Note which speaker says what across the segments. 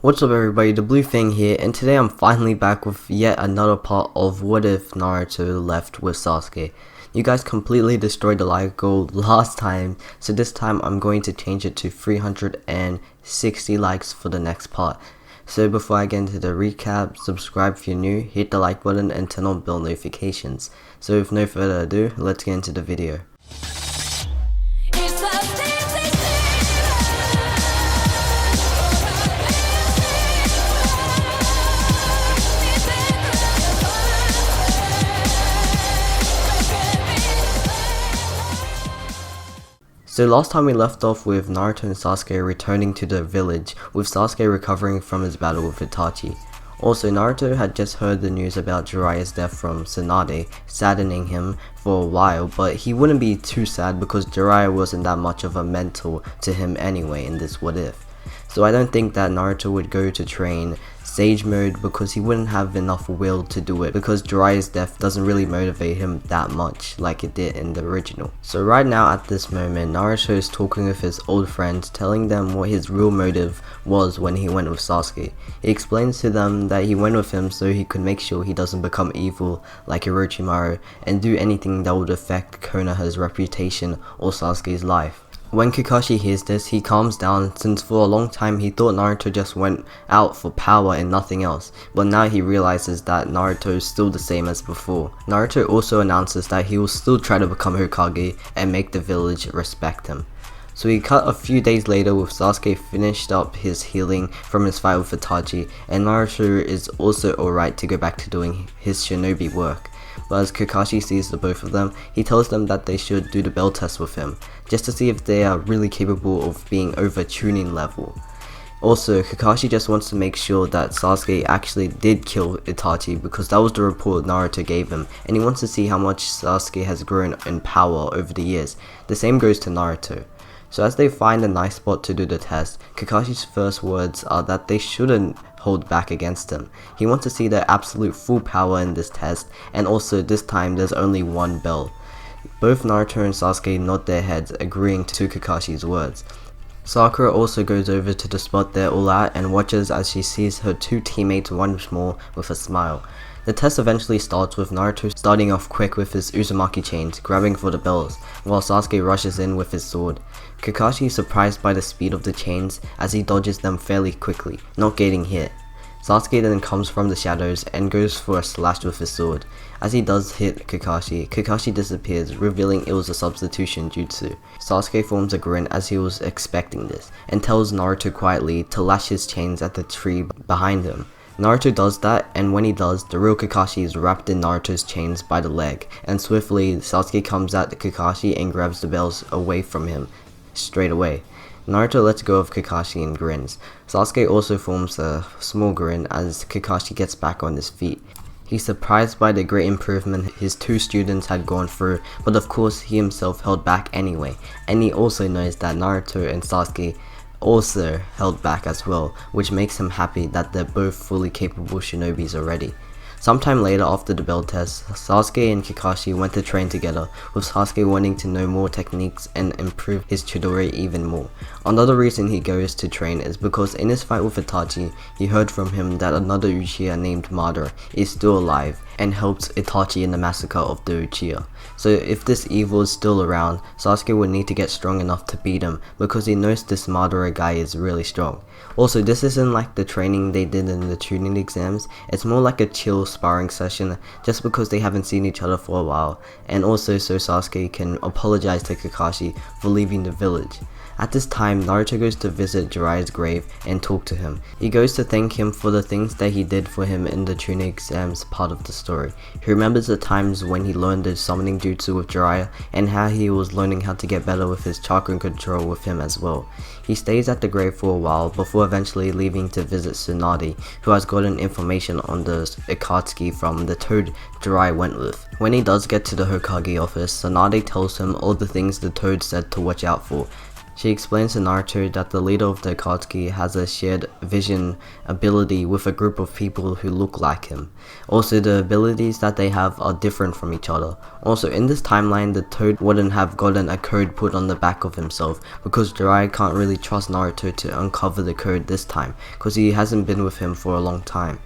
Speaker 1: What's up everybody, the Blue Fang here, and today I'm finally back with yet another part of What If Naruto Left with Sasuke. You guys completely destroyed the like goal last time, so this time I'm going to change it to 360 likes for the next part. So before I get into the recap, subscribe if you're new, hit the like button and turn on bell notifications. So with no further ado, let's get into the video. So last time we left off with Naruto and Sasuke returning to the village, with Sasuke recovering from his battle with Itachi. Also, Naruto had just heard the news about Jiraiya's death from Tsunade, saddening him for a while, but he wouldn't be too sad because Jiraiya wasn't that much of a mentor to him anyway in this what if. So I don't think that Naruto would go to train Sage mode because he wouldn't have enough will to do it, because Jiraiya's death doesn't really motivate him that much like it did in the original. So right now at this moment, Naruto is talking with his old friends, telling them what his real motive was when he went with Sasuke. He explains to them that he went with him so he could make sure he doesn't become evil like Orochimaru and do anything that would affect Konoha's reputation or Sasuke's life. When Kakashi hears this, he calms down, since for a long time he thought Naruto just went out for power and nothing else, but now he realizes that Naruto is still the same as before. Naruto also announces that he will still try to become Hokage and make the village respect him. So we cut a few days later with Sasuke finished up his healing from his fight with Itachi, and Naruto is also alright to go back to doing his shinobi work. But as Kakashi sees the both of them, he tells them that they should do the bell test with him, just to see if they are really capable of being over tuning level. Also, Kakashi just wants to make sure that Sasuke actually did kill Itachi, because that was the report Naruto gave him, and he wants to see how much Sasuke has grown in power over the years. The same goes to Naruto. So as they find a nice spot to do the test, Kakashi's first words are that they shouldn't hold back against him. He wants to see their absolute full power in this test, and also this time there's only one bell. Both Naruto and Sasuke nod their heads, agreeing to Kakashi's words. Sakura also goes over to the spot they're all at and watches as she sees her two teammates once more with a smile. The test eventually starts with Naruto starting off quick with his Uzumaki chains, grabbing for the bells, while Sasuke rushes in with his sword. Kakashi is surprised by the speed of the chains as he dodges them fairly quickly, not getting hit. Sasuke then comes from the shadows and goes for a slash with his sword. As he does hit Kakashi, Kakashi disappears, revealing it was a substitution jutsu. Sasuke forms a grin as he was expecting this, and tells Naruto quietly to lash his chains at the tree behind him. Naruto does that, and when he does, the real Kakashi is wrapped in Naruto's chains by the leg, and swiftly Sasuke comes at Kakashi and grabs the bells away from him straight away. Naruto lets go of Kakashi and grins. Sasuke also forms a small grin as Kakashi gets back on his feet. He's surprised by the great improvement his two students had gone through, but of course he himself held back anyway, and he also knows that Naruto and Sasuke also held back as well, which makes him happy that they're both fully capable shinobis already. Sometime later after the bell test, Sasuke and Kakashi went to train together, with Sasuke wanting to know more techniques and improve his Chidori even more. Another reason he goes to train is because in his fight with Itachi, he heard from him that another Uchiha named Madara is still alive and helped Itachi in the massacre of the Uchiha. So if this evil is still around, Sasuke would need to get strong enough to beat him, because he knows this Madara guy is really strong. Also, this isn't like the training they did in the tuning exams, it's more like a chill sparring session just because they haven't seen each other for a while, and also so Sasuke can apologize to Kakashi for leaving the village. At this time, Naruto goes to visit Jiraiya's grave and talk to him. He goes to thank him for the things that he did for him in the tuning exams part of the story. He remembers the times when he learned the summoning jutsu with Jiraiya, and how he was learning how to get better with his chakra control with him as well. He stays at the grave for a while before eventually leaving to visit Tsunade, who has gotten information on the Akatsuki from the toad Jiraiya went with. When he does get to the Hokage office, Tsunade tells him all the things the toad said to watch out for. She explains to Naruto that the leader of the Akatsuki has a shared vision ability with a group of people who look like him. Also, the abilities that they have are different from each other. Also, in this timeline, the Toad wouldn't have gotten a code put on the back of himself because Jiraiya can't really trust Naruto to uncover the code this time because he hasn't been with him for a long time.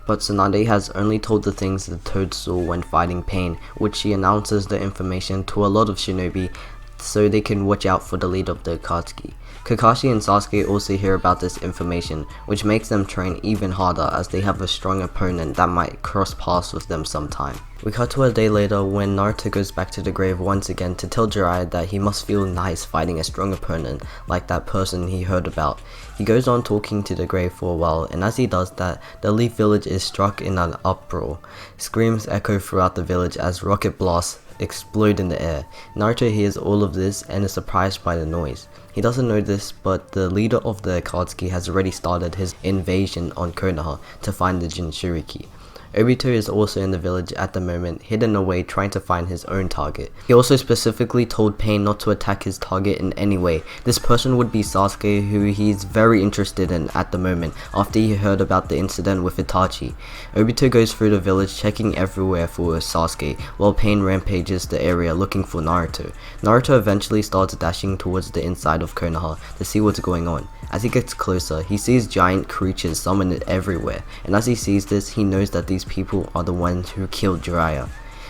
Speaker 1: But Tsunade has only told the things the Toad saw when fighting Pain, which she announces the information to a lot of shinobi so they can watch out for the leader of the Akatsuki. Kakashi and Sasuke also hear about this information, which makes them train even harder as they have a strong opponent that might cross paths with them sometime. We cut to a day later when Naruto goes back to the grave once again to tell Jiraiya that he must feel nice fighting a strong opponent like that person he heard about. He goes on talking to the grave for a while, and as he does that, the Leaf village is struck in an uproar. Screams echo throughout the village as rocket blasts explode in the air. Naruto hears all of this and is surprised by the noise. He doesn't know this, but the leader of the Akatsuki has already started his invasion on Konoha to find the Jinchuriki. Obito is also in the village at the moment, hidden away trying to find his own target. He also specifically told Pain not to attack his target in any way. This person would be Sasuke, who he's very interested in at the moment after he heard about the incident with Itachi. Obito goes through the village checking everywhere for Sasuke, while Pain rampages the area looking for Naruto. Naruto eventually starts dashing towards the inside of Konoha to see what's going on. As he gets closer, he sees giant creatures summoned everywhere, and as he sees this, he knows that these people are the ones who killed Jiraiya.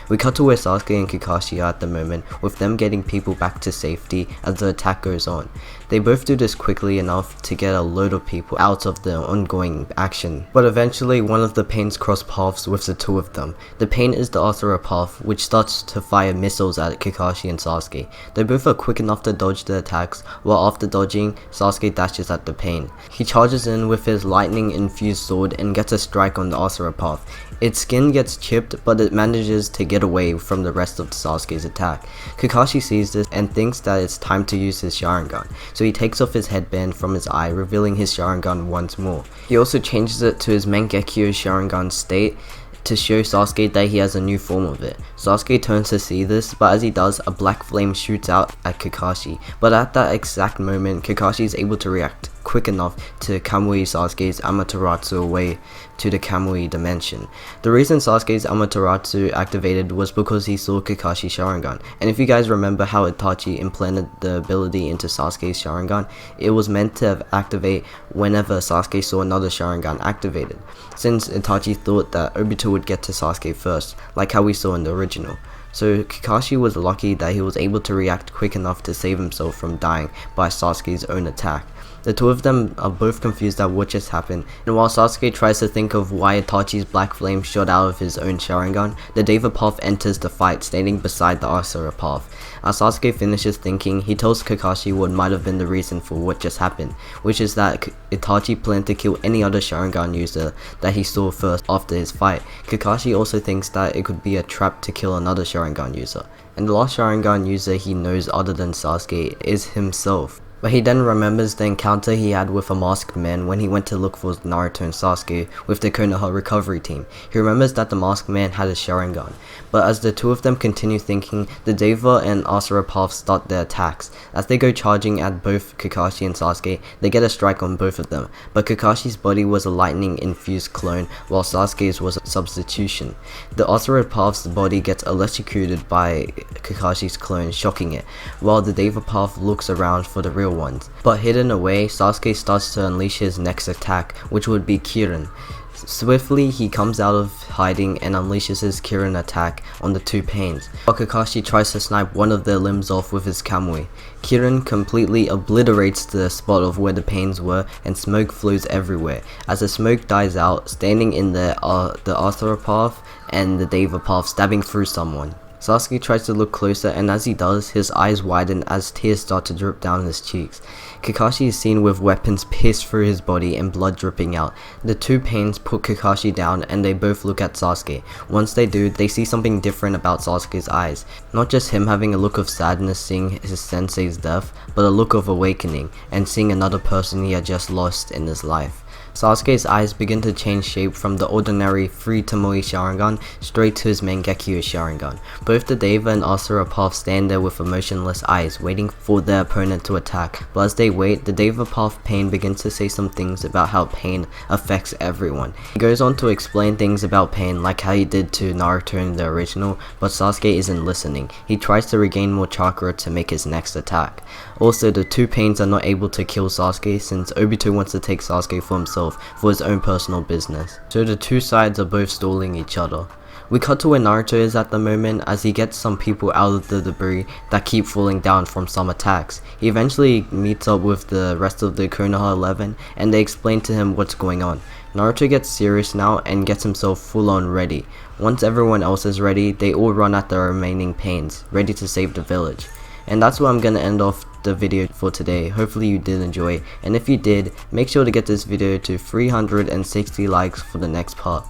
Speaker 1: We cut to where Sasuke and Kakashi are at the moment, with them getting people back to safety as the attack goes on. They both do this quickly enough to get a load of people out of the ongoing action, but eventually one of the Pains cross paths with the two of them. The Pain is the Asura path, which starts to fire missiles at Kakashi and Sasuke. They both are quick enough to dodge the attacks, while after dodging, Sasuke dashes at the Pain. He charges in with his lightning infused sword and gets a strike on the Asura path. Its skin gets chipped, but it manages to get away from the rest of Sasuke's attack. Kakashi sees this and thinks that it's time to use his Sharingan, so he takes off his headband from his eye, revealing his Sharingan once more. He also changes it to his Mangekyo Sharingan state to show Sasuke that he has a new form of it. Sasuke turns to see this, but as he does, a black flame shoots out at Kakashi. But at that exact moment, Kakashi is able to react quick enough to Kamui Sasuke's Amaterasu away to the Kamui dimension. The reason Sasuke's Amaterasu activated was because he saw Kakashi's Sharingan, and if you guys remember how Itachi implanted the ability into Sasuke's Sharingan, it was meant to activate whenever Sasuke saw another Sharingan activated, since Itachi thought that Obito would get to Sasuke first, like how we saw in the original. So Kakashi was lucky that he was able to react quick enough to save himself from dying by Sasuke's own attack. The two of them are both confused at what just happened, and while Sasuke tries to think of why Itachi's black flame shot out of his own Sharingan, the Deva path enters the fight, standing beside the Asura path. As Sasuke finishes thinking, he tells Kakashi what might have been the reason for what just happened, which is that Itachi planned to kill any other Sharingan user that he saw first after his fight. Kakashi also thinks that it could be a trap to kill another Sharingan user, and the last Sharingan user he knows other than Sasuke is himself. But he then remembers the encounter he had with a masked man when he went to look for Naruto and Sasuke with the Konoha recovery team. He remembers that the masked man had a Sharingan, but as the two of them continue thinking, the Deva and Asura paths start their attacks. As they go charging at both Kakashi and Sasuke, they get a strike on both of them, but Kakashi's body was a lightning infused clone while Sasuke's was a substitution. The Asura path's body gets electrocuted by Kakashi's clone, shocking it, while the Deva path looks around for the real ones. But hidden away, Sasuke starts to unleash his next attack, which would be Kirin. Swiftly, he comes out of hiding and unleashes his Kirin attack on the two Pains, while Kakashi tries to snipe one of their limbs off with his Kamui. Kirin completely obliterates the spot of where the Pains were, and smoke flows everywhere. As the smoke dies out, standing in the Asura path and the Deva path stabbing through someone. Sasuke tries to look closer, and as he does, his eyes widen as tears start to drip down his cheeks. Kakashi is seen with weapons pierced through his body and blood dripping out. The two Pains put Kakashi down and they both look at Sasuke. Once they do, they see something different about Sasuke's eyes. Not just him having a look of sadness seeing his sensei's death, but a look of awakening and seeing another person he had just lost in his life. Sasuke's eyes begin to change shape from the ordinary free Tomoe Sharingan straight to his Mangekyo Sharingan. Both the Deva and Asura path stand there with emotionless eyes, waiting for their opponent to attack. But as they wait, the Deva path Pain begins to say some things about how pain affects everyone. He goes on to explain things about pain like how he did to Naruto in the original, but Sasuke isn't listening. He tries to regain more chakra to make his next attack. Also, the two Pains are not able to kill Sasuke since Obito wants to take Sasuke for himself for his own personal business. So the two sides are both stalling each other. We cut to where Naruto is at the moment as he gets some people out of the debris that keep falling down from some attacks. He eventually meets up with the rest of the Konoha 11 and they explain to him what's going on. Naruto gets serious now and gets himself full on ready. Once everyone else is ready, they all run at the remaining Pains, ready to save the village. And that's where I'm gonna end off the video for today. Hopefully you did enjoy, and if you did, make sure to get this video to 360 likes for the next part.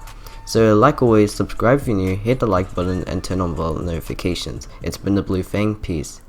Speaker 1: So like always, subscribe if you're new, hit the like button and turn on bell notifications. It's been the Blue Fang, peace.